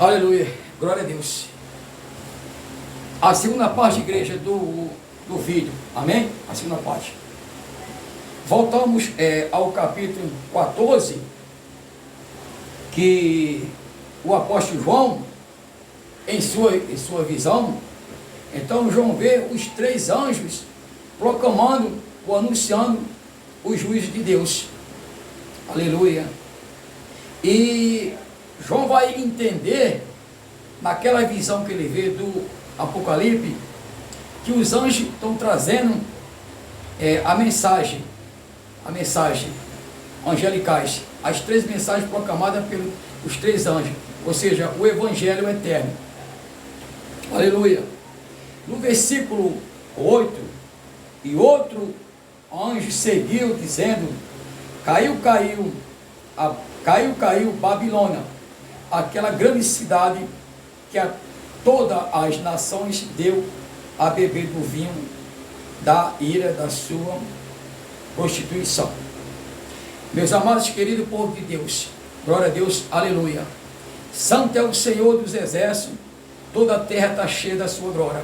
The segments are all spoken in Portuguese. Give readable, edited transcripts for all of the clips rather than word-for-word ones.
Aleluia, glória a Deus. A segunda parte, igreja, do vídeo, amém? A segunda parte. Voltamos ao capítulo 14, que o apóstolo João, em sua visão, então João vê os 3 anjos proclamando ou anunciando os juízos de Deus. Aleluia. E João vai entender, naquela visão que ele vê do Apocalipse, que os anjos estão trazendo a mensagem angelicais, as 3 mensagens proclamadas pelos 3 anjos, ou seja, o Evangelho eterno. Aleluia. No versículo 8, e outro anjo seguiu, dizendo: caiu Babilônia, aquela grande cidade que a todas as nações deu a beber do vinho da ira da sua prostituição. Meus amados, querido povo de Deus, glória a Deus, aleluia. Santo é o Senhor dos exércitos, toda a terra está cheia da sua glória.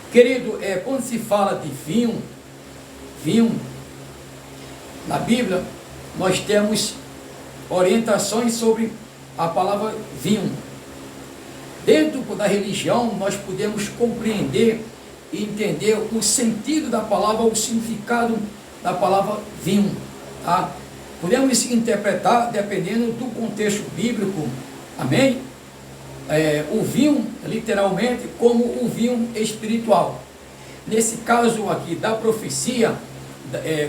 Querido, quando se fala de vinho, na Bíblia, nós temos orientações sobre a palavra vinho. Dentro da religião, nós podemos compreender e entender o sentido da palavra, o significado da palavra vinho, tá? Podemos interpretar dependendo do contexto bíblico, amém? O vinho, literalmente, como o vinho espiritual. Nesse caso aqui da profecia,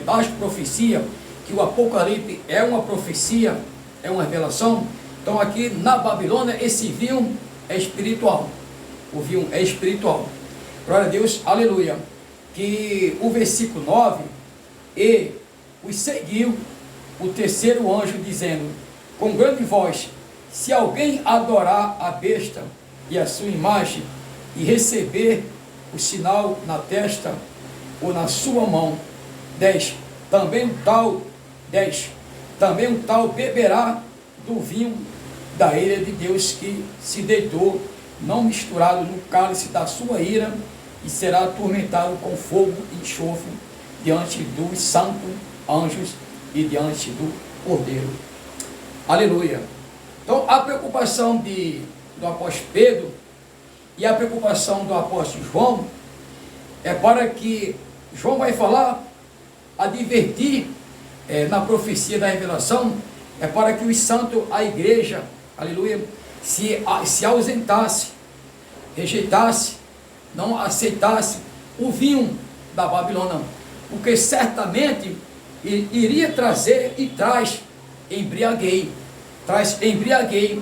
das profecias, que o Apocalipse é uma profecia, é uma revelação. Então aqui na Babilônia, esse vinho é espiritual. O vinho é espiritual. Glória a Deus, aleluia. Que o versículo 9, e os seguiu o 3º anjo, dizendo com grande voz: se alguém adorar a besta e a sua imagem, e receber o sinal na testa ou na sua mão, 10, também o tal beberá do vinho da ira de Deus, que se deitou, não misturado no cálice da sua ira, e será atormentado com fogo e enxofre diante dos santos anjos e diante do Cordeiro. Aleluia. Então a preocupação do apóstolo Pedro e a preocupação do apóstolo João é para que João vai falar, advertir na profecia da revelação, é para que os santos, a igreja, aleluia, se ausentasse, rejeitasse, não aceitasse o vinho da Babilônia, porque certamente iria trazer e traz embriaguez,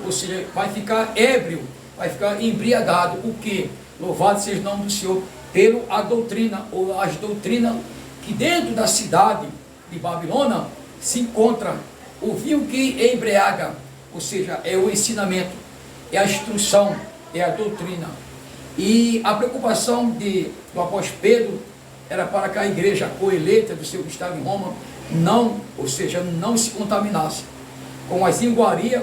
ou seja, vai ficar ébrio, vai ficar embriagado. O que? Louvado seja o nome do Senhor, pelo a doutrina, ou as doutrinas, que dentro da cidade de Babilônia se encontra o vinho que embriaga, ou seja, é o ensinamento, é a instrução, é a doutrina. E a preocupação do apóstolo Pedro era para que a igreja coeleita do seu estado em Roma não se contaminasse com as iguarias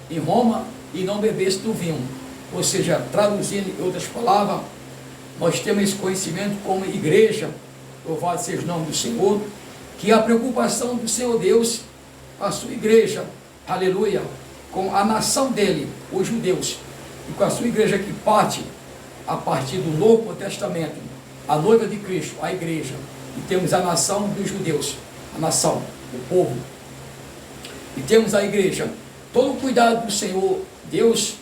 em Roma e não bebesse do vinho. Ou seja, traduzindo em outras palavras, nós temos esse conhecimento como igreja, louvado seja o nome do Senhor, que a preocupação do Senhor Deus, a sua igreja, aleluia, com a nação dele, os judeus, e com a sua igreja que parte a partir do Novo Testamento, a noiva de Cristo, a igreja, e temos a nação dos judeus, a nação, o povo, e temos a igreja. Todo o cuidado do Senhor Deus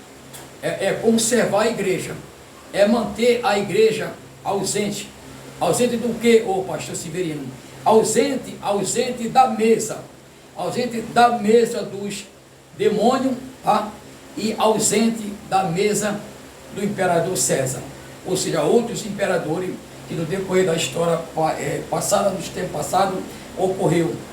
é conservar a igreja, é manter a igreja ausente do que, pastor Severino? Ausente da mesa dos demônios, tá? E ausente da mesa do imperador César, ou seja, outros imperadores que no decorrer da história passada, nos tempos passados,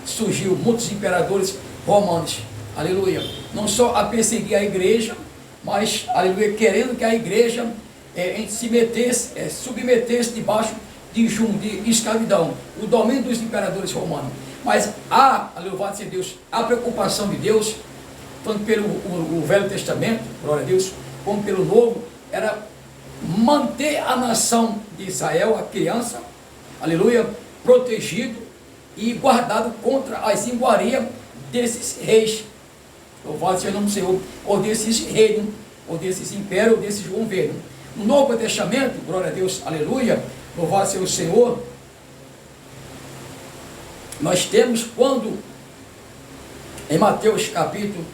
surgiu muitos imperadores romanos, aleluia, não só a perseguir a igreja, mas, aleluia, querendo que a igreja se submetesse debaixo de escravidão, o domínio dos imperadores romanos. Mas louvado seja Deus, a preocupação de Deus, tanto pelo o Velho Testamento, glória a Deus, como pelo novo, era manter a nação de Israel, a criança, aleluia, protegido e guardado contra as iguarias desses reis. Louvado seja o nome do Senhor, ou desses reinos, ou desses impérios, ou desses governos. No Novo Testamento, glória a Deus, aleluia, louvado seja o Senhor, nós temos quando, em Mateus capítulo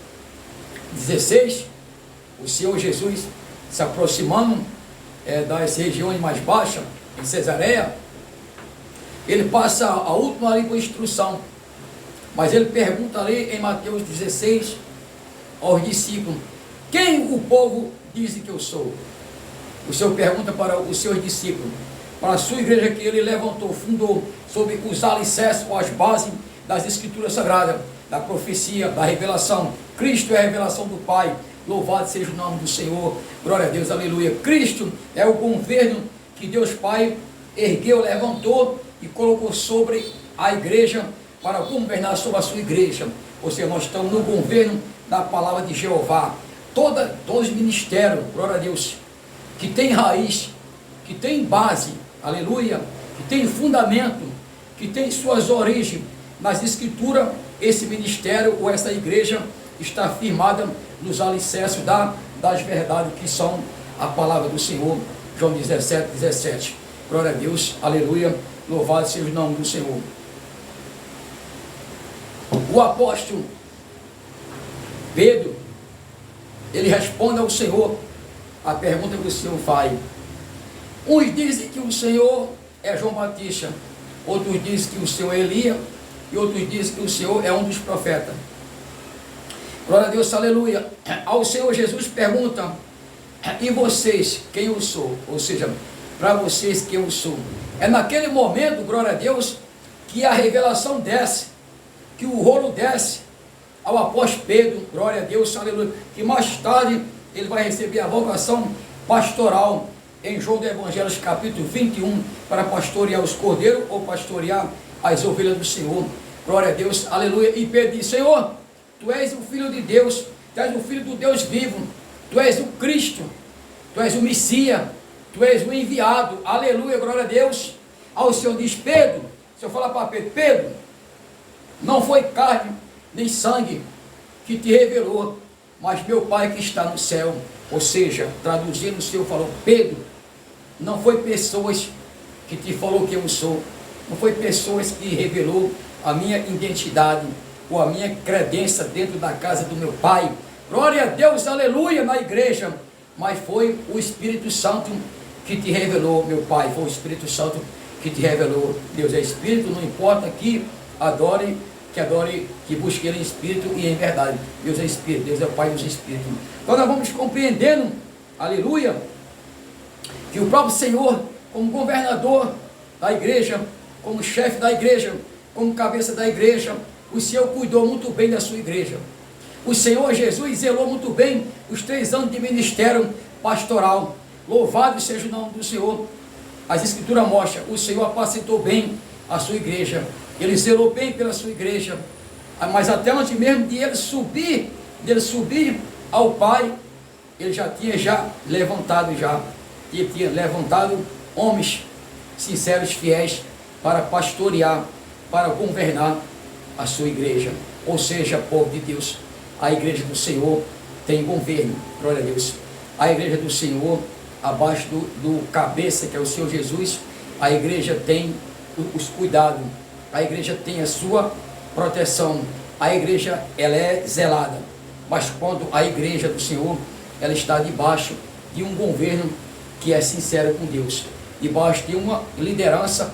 16, o Senhor Jesus se aproximando das regiões mais baixas, em Cesareia, ele passa a última ali com instrução, mas ele pergunta ali em Mateus 16 aos discípulos: quem o povo diz que eu sou? O Senhor pergunta para os seus discípulos, para a sua igreja que ele levantou, fundou sobre os alicerces ou as bases das Escrituras Sagradas, da profecia, da revelação. Cristo é a revelação do Pai. Louvado seja o nome do Senhor, glória a Deus, aleluia. Cristo é o governo que Deus Pai ergueu, levantou e colocou sobre a igreja para governar sobre a sua igreja. Ou seja, nós estamos no governo da palavra de Jeová. Todos os ministérios, glória a Deus, que tem raiz, que tem base, aleluia, que tem fundamento, que tem suas origens nas Escrituras, esse ministério ou essa igreja está firmada nos alicerces das verdades que são a palavra do Senhor. João 17, 17. Glória a Deus, aleluia, louvado seja o nome do Senhor. O apóstolo Pedro, ele responde ao Senhor a pergunta que o Senhor faz. Uns dizem que o Senhor é João Batista, outros dizem que o Senhor é Elias, e outros dizem que o Senhor é um dos profetas. Glória a Deus, aleluia. Ao Senhor Jesus pergunta: e vocês, quem eu sou? Ou seja, para vocês, quem eu sou? É naquele momento, glória a Deus, que a revelação desce, que o rolo desce ao apóstolo Pedro, glória a Deus, aleluia, que mais tarde ele vai receber a vocação pastoral em João do Evangelho, capítulo 21, para pastorear os cordeiros ou pastorear as ovelhas do Senhor. Glória a Deus, aleluia. E Pedro diz: Senhor, tu és o Filho de Deus, tu és o Filho do Deus vivo, tu és o Cristo, tu és o Messias, tu és o enviado, aleluia, glória a Deus. Ao Senhor diz: Pedro, se eu falar para Pedro: Pedro, não foi carne nem sangue que te revelou, mas meu Pai que está no céu. Ou seja, traduzindo, o Senhor falou: Pedro, não foi pessoas que te falou quem eu sou, não foi pessoas que revelou a minha identidade ou a minha credência dentro da casa do meu Pai, glória a Deus, aleluia, na igreja, mas foi o Espírito Santo que te revelou, meu Pai, foi o Espírito Santo que te revelou. Deus é Espírito, não importa que adore, que busque Ele em Espírito e em verdade. Deus é Espírito, Deus é o Pai dos Espíritos. Então nós vamos compreendendo, aleluia, que o próprio Senhor, como governador da igreja, como chefe da igreja, como cabeça da igreja, o Senhor cuidou muito bem da sua igreja. O Senhor Jesus zelou muito bem os 3 anos de ministério pastoral. Louvado seja o nome do Senhor. As Escrituras mostram: o Senhor apacentou bem a sua igreja, Ele zelou bem pela sua igreja, mas até antes mesmo de ele subir ao Pai, Ele já tinha levantado homens sinceros, fiéis, para pastorear, para governar a sua igreja. Ou seja, povo de Deus, a igreja do Senhor tem governo, glória a Deus. A igreja do Senhor, abaixo do cabeça, que é o Senhor Jesus, a igreja tem os cuidados, a igreja tem a sua proteção, a igreja ela é zelada. Mas quando a igreja do Senhor, ela está debaixo de um governo que é sincero com Deus, debaixo de uma liderança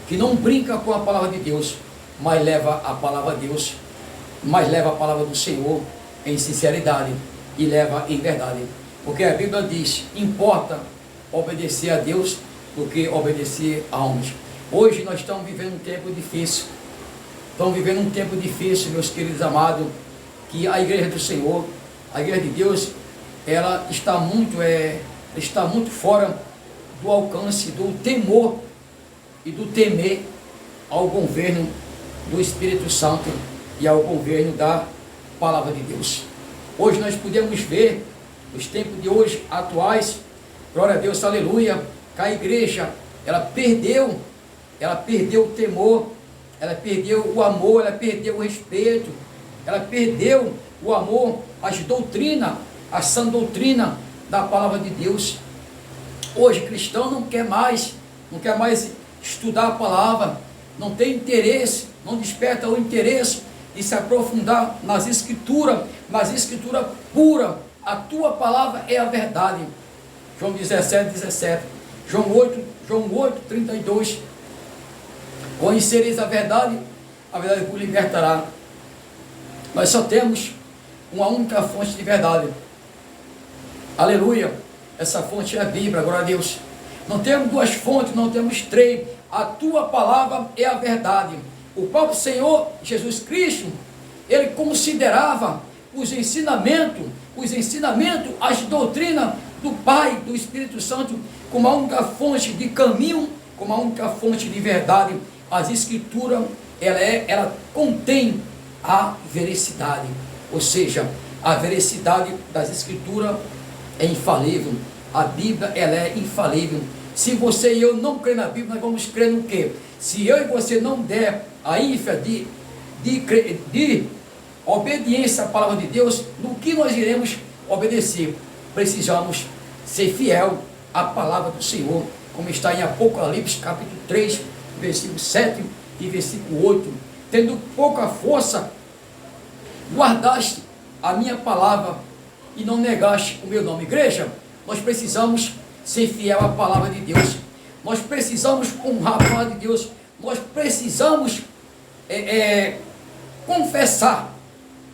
que não brinca com a palavra de Deus, mas leva a palavra de Deus, mas leva a palavra do Senhor em sinceridade e leva em verdade. Porque a Bíblia diz: importa obedecer a Deus do que obedecer a homens. Hoje nós estamos vivendo um tempo difícil. Estamos vivendo um tempo difícil, meus queridos amados, que a igreja do Senhor, a igreja de Deus, ela está muito fora do alcance, do temor e do temer ao governo do Espírito Santo e ao governo da palavra de Deus. Hoje nós podemos ver Os tempos de hoje, atuais, glória a Deus, aleluia, que a igreja, ela perdeu o temor, ela perdeu o amor, ela perdeu o respeito, ela perdeu o amor às doutrinas, à sã doutrina da palavra de Deus. Hoje, cristão não quer mais estudar a palavra, não tem interesse, não desperta o interesse de se aprofundar nas escrituras puras. A tua palavra é a verdade. João 17, João 8, 32. Conhecereis a verdade vos libertará. Nós só temos uma única fonte de verdade. Aleluia. Essa fonte é a Bíblia, glória a Deus. Não temos duas fontes, não temos três. A tua palavra é a verdade. O próprio Senhor Jesus Cristo, ele considerava os ensinamentos, as doutrinas do Pai, do Espírito Santo, como a única fonte de caminho, como a única fonte de verdade. As Escrituras, ela contém a veracidade, ou seja, a veracidade das Escrituras é infalível. A Bíblia, ela é infalível. Se você e eu não crer na Bíblia, nós vamos crer no quê? Se eu e você não der a ênfase de obediência à palavra de Deus, no que nós iremos obedecer? Precisamos ser fiel à palavra do Senhor, como está em Apocalipse capítulo 3, versículo 7 e versículo 8. Tendo pouca força, guardaste a minha palavra e não negaste o meu nome. Igreja, nós precisamos ser fiel à palavra de Deus. Nós precisamos honrar a palavra de Deus. Nós precisamos confessar,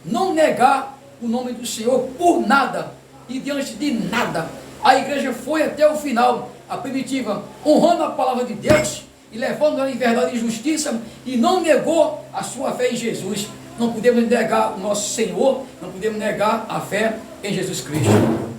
não negar o nome do Senhor por nada e diante de nada. A igreja foi até o final, a primitiva, honrando a palavra de Deus e levando ela em verdade e justiça, e não negou a sua fé em Jesus. Não podemos negar o nosso Senhor, não podemos negar a fé em Jesus Cristo.